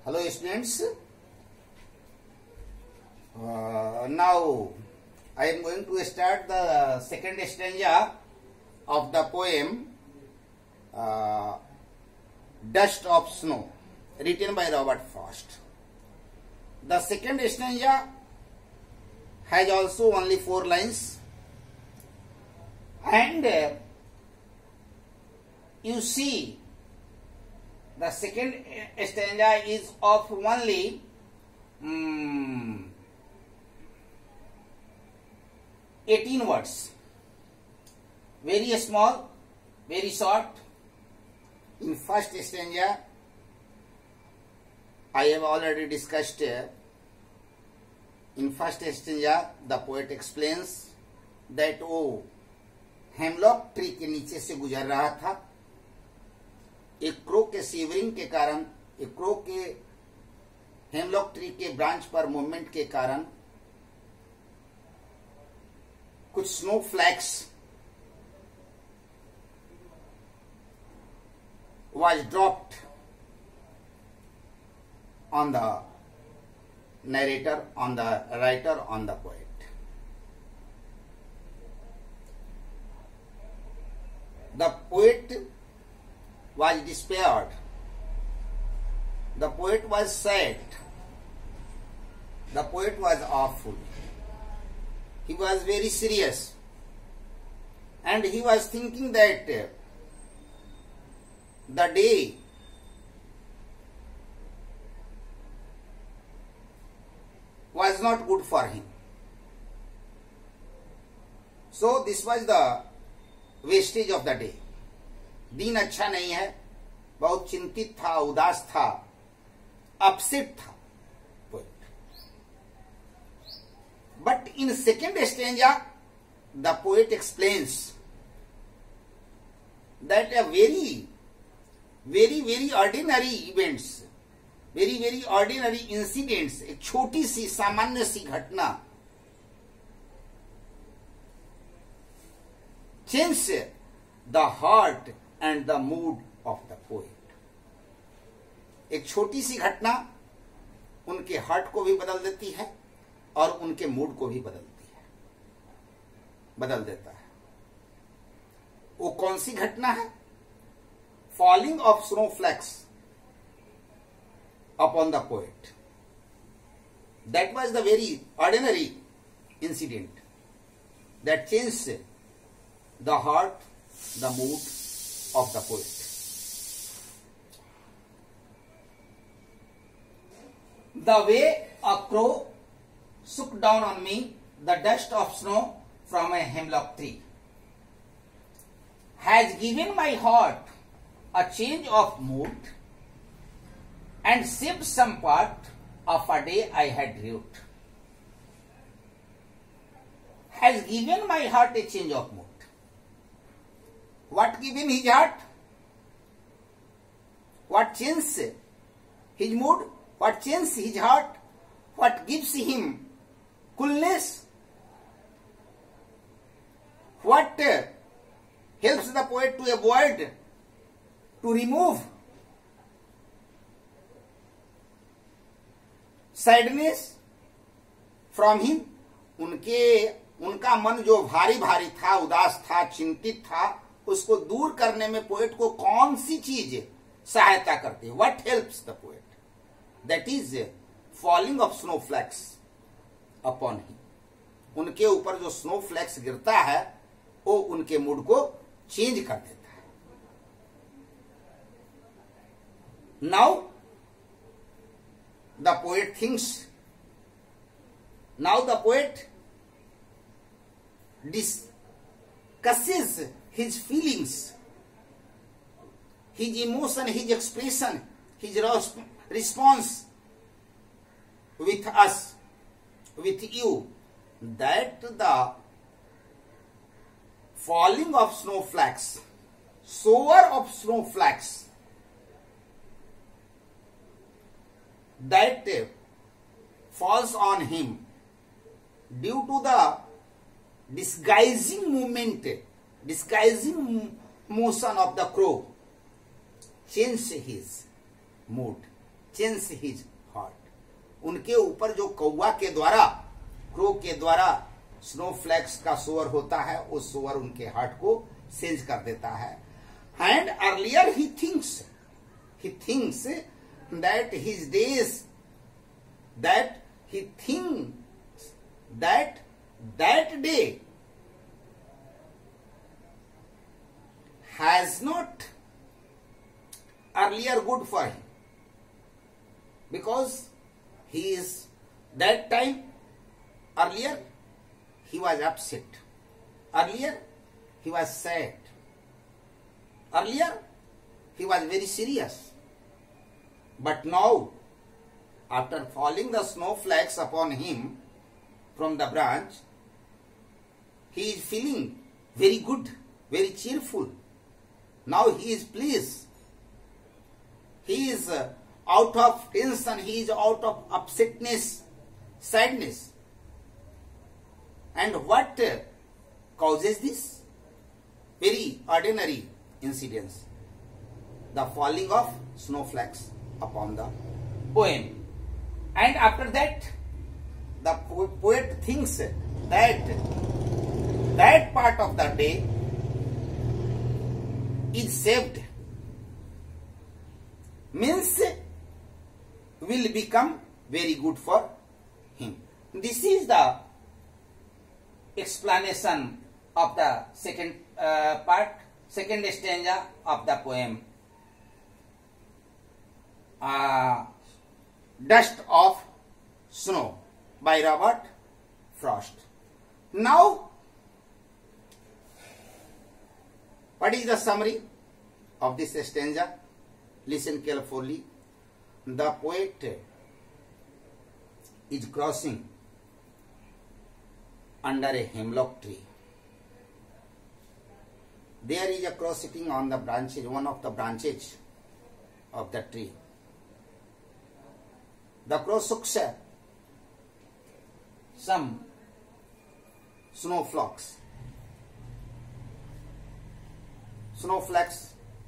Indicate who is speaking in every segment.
Speaker 1: Hello students, now I am going to start the second stanza of the poem Dust of Snow, written by Robert Frost. The second stanza has also only 4 lines, and you see the second stanza is of only 18 words, very small, very short. In first stanza, I have already discussed. In first stanza, the poet explains that वो hemlock tree के नीचे से गुजर रहा था. एक crow के severing के कारण, एक क्रो के हेमलॉक ट्री के ब्रांच पर मूवमेंट के कारण कुछ snowflakes was dropped on the narrator, on the writer, on the poet. The poet was despaired. The poet was sad. The poet was awful. He was very serious. And he was thinking that the day was not good for him. So this was the wastage of the day. दिन अच्छा नहीं है, बहुत चिंतित था, उदास था, upset था poet. But in second stanza, the poet explains that a very ordinary events, very ordinary incidents, एक छोटी सी सामान्य सी घटना change the heart and the mood of the poet. एक छोटी सी घटना उनके हार्ट को भी बदल देती है और उनके मूड को भी बदल देता है. वो कौन सी घटना है? Falling of snowflakes upon the poet. That was the very ordinary incident that changed the heart, the mood of the poet. The way a crow shook down on me the dust of snow from a hemlock tree has given my heart a change of mood and saved some part of a day I had rued. Has given my heart a change of mood. What given his heart? What changed his mood? What changed his heart? What gives him coolness? What helps the poet to avoid, to remove sadness from him? उनका मन जो भारी भारी था, उदास था, चिंतित था, उसको दूर करने में पोएट को कौन सी चीज सहायता करती है? What helps the poet? That is falling of snowflakes upon him. उनके ऊपर जो snowflakes गिरता है वो उनके मूड को चेंज कर देता है. Now the poet thinks. Now the poet discusses his feelings, his emotion, his expression, his response with us, with you, that the falling of snowflakes, shower of snowflakes, that falls on him due to the disguising movement, disguising motion of the crow, change his mood. Change his heart. उनके ऊपर जो कौवा के द्वारा, crow के द्वारा स्नोफ्लैक्स का शोवर होता है, उस शोवर उनके हार्ट को चेंज कर देता है। And earlier he thinks that his days, that he thinks that day has not earlier good for him, because he is that time, earlier he was upset, earlier he was sad, earlier he was very serious, but now after falling the snowflakes upon him from the branch, he is feeling very good, very cheerful. Now he is pleased. He is out of tension, he is out of upsetness, sadness. And what causes this? Very ordinary incidents. The falling of snowflakes upon the poem. And after that, the poet thinks that that part of the day is saved, means will become very good for him. This is the explanation of the second part, second stanza of the poem. Dust of Snow by Robert Frost. Now, what is the summary of this stanza? Listen carefully. The poet is crossing under a hemlock tree. There is a crow sitting on the branches, one of the branches of the tree. The crow sucks some snowflakes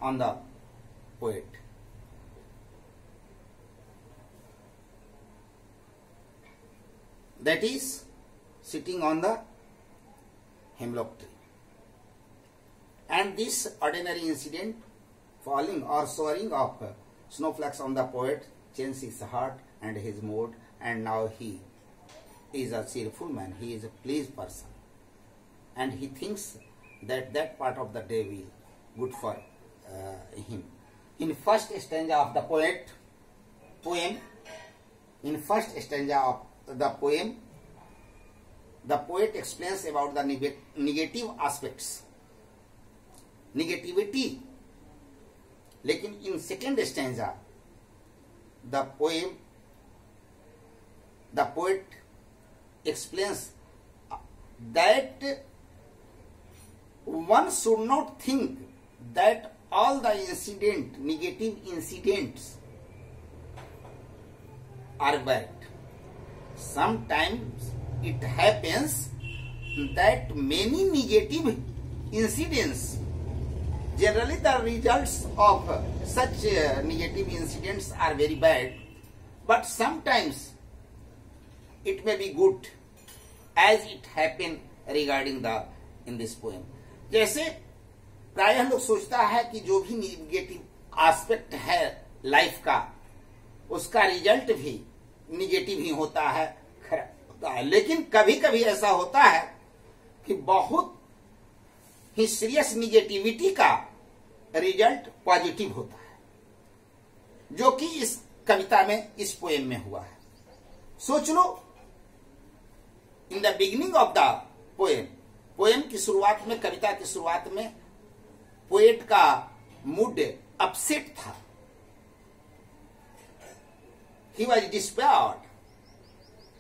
Speaker 1: on the poet. That is sitting on the hemlock tree. And this ordinary incident, falling or showering of snowflakes on the poet, changed his heart and his mood, and now he is a cheerful man, he is a pleased person, and he thinks that that part of the day will good for him. In first stanza of the poem, the poet explains about the negative aspects, negativity. लेकिन in second stanza, the poet explains that one should not think that all the negative incidents are bad. Sometimes it happens that many negative incidents, generally the results of such negative incidents are very bad, but sometimes it may be good, as it happened regarding in this poem. जैसे प्राय हम लोग सोचता है कि जो भी negative aspect है लाइफ का, उसका रिजल्ट भी निगेटिव ही होता है, खराब होता है। लेकिन कभी कभी ऐसा होता है कि बहुत ही सीरियस निगेटिविटी का रिजल्ट पॉजिटिव होता है, जो कि इस कविता में, इस पोएम में हुआ है। सोच लो, in the beginning of the poem की शुरुआत में, कविता की शुरुआत में पोएट का मूड अपसेट था, ही वॉज डिस्पेयर्ड,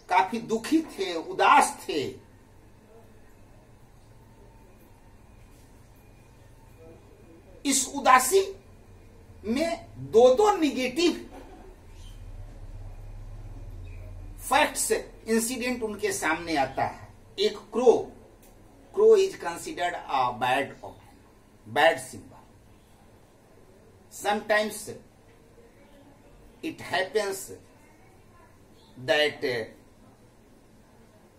Speaker 1: काफी दुखी थे, उदास थे। इस उदासी में दो निगेटिव फैक्ट्स, इंसिडेंट उनके सामने आता है। एक crow is considered a bad symbol. Sometimes it happens that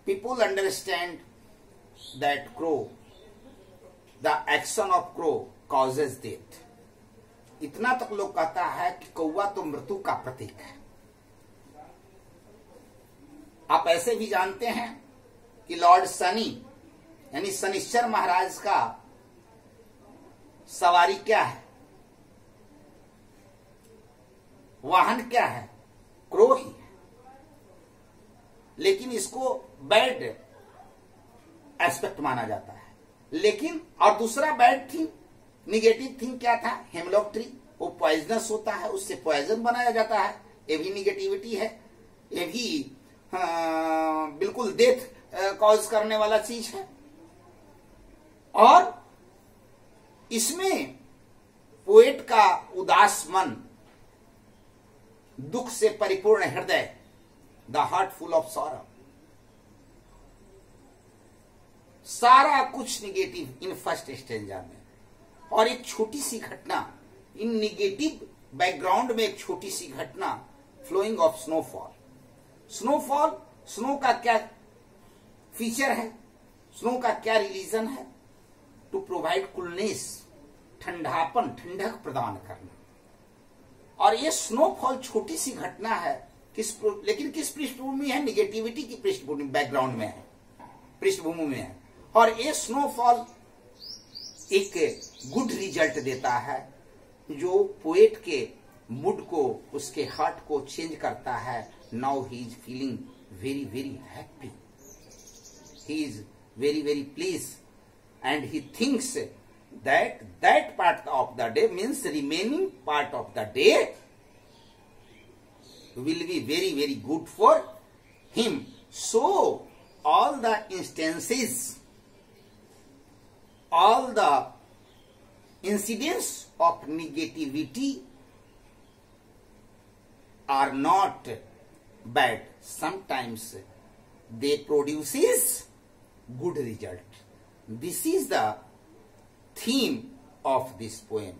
Speaker 1: people understand that the action of crow causes death. इतना तक लोग कहता है कि कौवा तो मृत्यु का प्रतीक है। आप ऐसे भी जानते हैं कि लॉर्ड शनि यानी शनिश्चर महाराज का सवारी क्या है, वाहन क्या है, क्रो ही है। लेकिन इसको बैड एस्पेक्ट माना जाता है। लेकिन और दूसरा बैड थिंग, निगेटिव थिंग क्या था, हेमलॉक ट्री, वो पॉइजनस होता है, उससे पॉइजन बनाया जाता है, ये भी निगेटिविटी है, ये भी बिल्कुल डेथ कॉज करने वाला चीज है। और इसमें पोएट का उदास मन, दुख से परिपूर्ण हृदय, the heart full of sorrow, सारा कुछ निगेटिव इन फर्स्ट स्टेंजा में। और एक छोटी सी घटना इन निगेटिव बैकग्राउंड में, एक छोटी सी घटना, flowing of snowfall. Snowfall, snow का क्या फीचर है, स्नो का क्या रिलीजन है, टू प्रोवाइड कूलनेस, ठंडापन, ठंडक प्रदान करना। और ये स्नोफॉल छोटी सी घटना है, लेकिन किस पृष्ठभूमि है, निगेटिविटी की पृष्ठभूमि, बैकग्राउंड में है, पृष्ठभूमि में है। और ये स्नोफॉल एक गुड रिजल्ट देता है, जो पोएट के मूड को, उसके हार्ट को चेंज करता है। Now he is feeling very very happy, he is very very please, and he thinks that part of the day, means remaining part of the day, will be very very good for him. So all the instances, all the incidents of negativity are not bad. Sometimes they produces good result. This is the theme of this poem.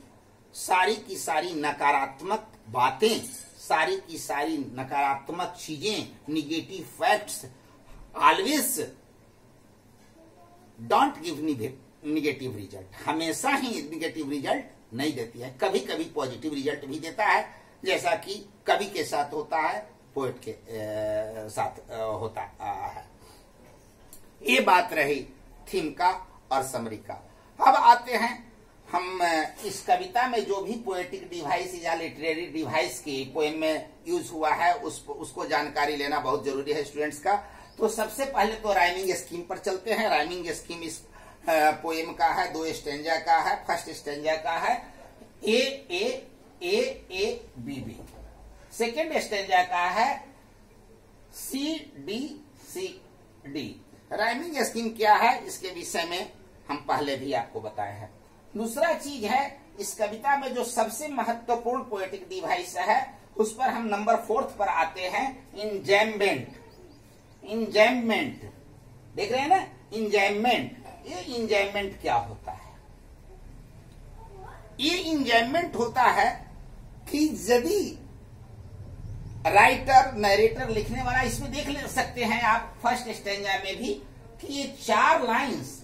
Speaker 1: सारी की सारी नकारात्मक बातें, सारी की सारी नकारात्मक चीजें, negative facts always don't give negative result, हमेशा ही निगेटिव रिजल्ट नहीं देती है, कभी कभी पॉजिटिव रिजल्ट भी देता है, जैसा कि कवि के साथ होता है, पोएट के साथ होता है। ये बात रही थीम का और समरी का। अब आते हैं हम इस कविता में जो भी पोएटिक डिवाइस या लिटरेरी डिवाइस की पोएम में यूज हुआ है उसको जानकारी लेना बहुत जरूरी है स्टूडेंट्स का। तो सबसे पहले तो राइमिंग स्कीम पर चलते हैं। राइमिंग स्कीम इस पोएम का है, 2 स्टेंजा का है। फर्स्ट स्टेंजा का है a a a a b b, second stanza का है c d c d. Rhyming scheme क्या है इसके विषय में हम पहले भी आपको बताए हैं। दूसरा चीज है, इस कविता में जो सबसे महत्वपूर्ण पोएटिक डिवाइस है उस पर हम नंबर 4 पर आते हैं, इंजैममेंट। इंजैममेंट देख रहे हैं ना, इंजैममेंट। ये इंजैममेंट क्या होता है? ये इंजैममेंट होता है कि यदि राइटर, नरेटर, लिखने वाला, इसमें देख सकते हैं आप फर्स्ट स्टेंजा में भी कि ये 4 लाइन्स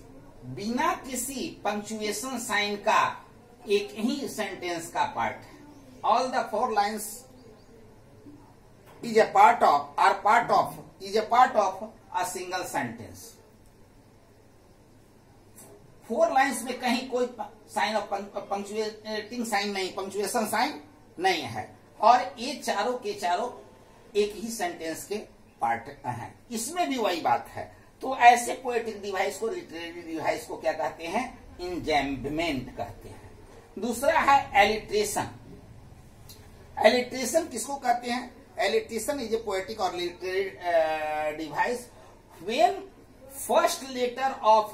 Speaker 1: बिना किसी पंक्चुएशन साइन का एक ही सेंटेंस का पार्ट है। All the 4 lines is a part of a single sentence. 4 lines में कहीं कोई साइन ऑफ पंक्चुएटिंग साइन नहीं, पंक्चुएशन साइन नहीं है, और ये चारों के चारों एक ही सेंटेंस के पार्ट हैं। इसमें भी वही बात है। तो ऐसे पोएटिक डिवाइस को, लिटरेरी डिवाइस को क्या कहते हैं? इंजैम्बमेंट कहते हैं। दूसरा है एलिट्रेशन। एलिट्रेशन किसको कहते हैं? एलिट्रेशन इज ए पोएटिक और literary device when first letter of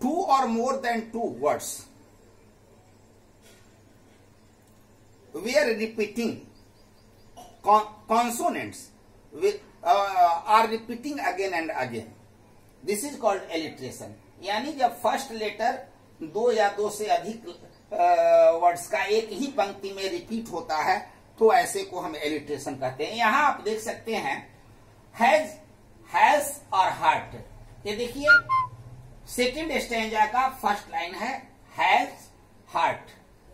Speaker 1: 2 or more than 2 words were repeating consonants are repeating again and again. This is called alliteration. यानी जब फर्स्ट लेटर 2 या 2 से अधिक वर्ड्स का एक ही पंक्ति में रिपीट होता है तो ऐसे को हम एलिट्रेशन कहते हैं। यहां आप देख सकते हैं हैज और हर्ट। ये देखिए सेकेंड स्टैंजा का फर्स्ट लाइन है हैज हर्ट,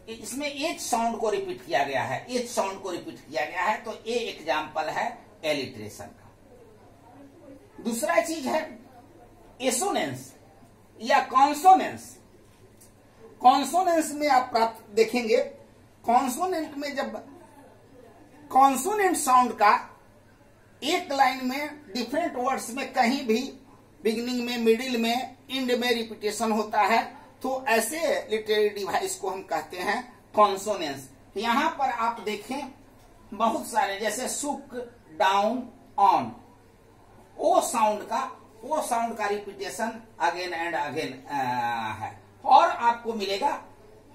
Speaker 1: इसमें एच साउंड को रिपीट किया गया है, एच साउंड को रिपीट किया गया है, तो ये एग्जाम्पल है एलिट्रेशन का। दूसरा चीज है एसोनेंस या कॉन्सोनेंस। कॉन्सोनेंस में आप प्राप्त देखेंगे, कॉन्सोनेंट में जब कॉन्सोनेंट साउंड का एक लाइन में डिफरेंट वर्ड्स में कहीं भी बिगिनिंग में, मिडिल में, एंड में रिपीटेशन होता है, तो ऐसे लिटरेरी डिवाइस को हम कहते हैं कॉन्सोनेंस। यहां पर आप देखें बहुत सारे, जैसे सुक, डाउन, ऑन, ओ साउंड का रिपीटेशन अगेन एंड अगेन है। और आपको मिलेगा,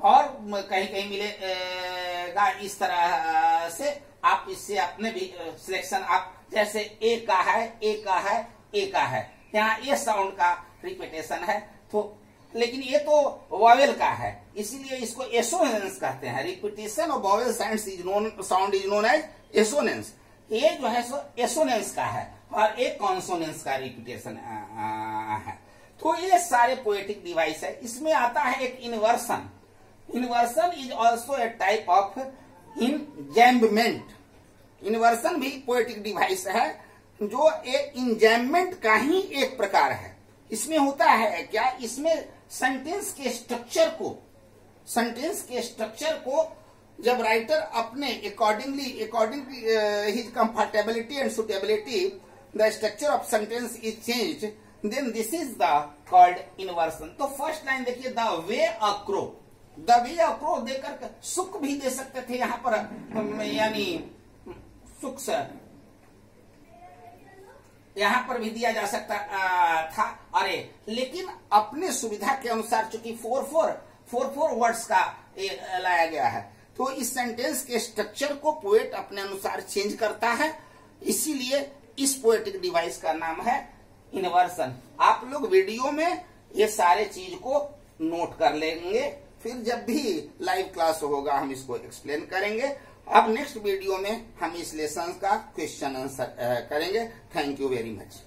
Speaker 1: और कहीं कहीं मिलेगा इस तरह से, आप इससे अपने भी सिलेक्शन, आप जैसे ए का है, ए का है, ए का है, यहाँ ए साउंड का रिपीटेशन है, तो लेकिन ये तो वॉवेल का है, इसीलिए इसको एसोनेंस कहते हैं। Repetition of vowel sound is known as assonance. ये जो है सो एसोनेंस का है और एक कॉन्सोनेंस का रिपीटेशन है। तो ये सारे पोएटिक डिवाइस है। इसमें आता है एक inversion. Inversion is also a type of enjambment. Inversion भी पोएटिक डिवाइस है, जो एक इंजैम्बमेंट का ही एक प्रकार है। इसमें होता है क्या, इसमें सेंटेंस के स्ट्रक्चर को जब राइटर अपने according his comfortability and suitability the structure of sentence is changed, then this is the called inversion. तो फर्स्ट लाइन देखिए, the way a crow, the way a crow देकर सुख भी दे सकते थे यहां पर, यानी सुख से यहां पर भी दिया जा सकता था, अरे, लेकिन अपने सुविधा के अनुसार चूंकि 4 वर्ड्स का लाया गया है, तो इस सेंटेंस के स्ट्रक्चर को पोएट अपने अनुसार चेंज करता है, इसीलिए इस पोएटिक डिवाइस का नाम है इन्वर्सन। आप लोग वीडियो में ये सारे चीज को नोट कर लेंगे, फिर जब भी लाइव क्लास होगा हम इसको एक्सप्लेन करेंगे। अब नेक्स्ट वीडियो में हम इस लेसन का क्वेश्चन आंसर करेंगे। Thank you very much.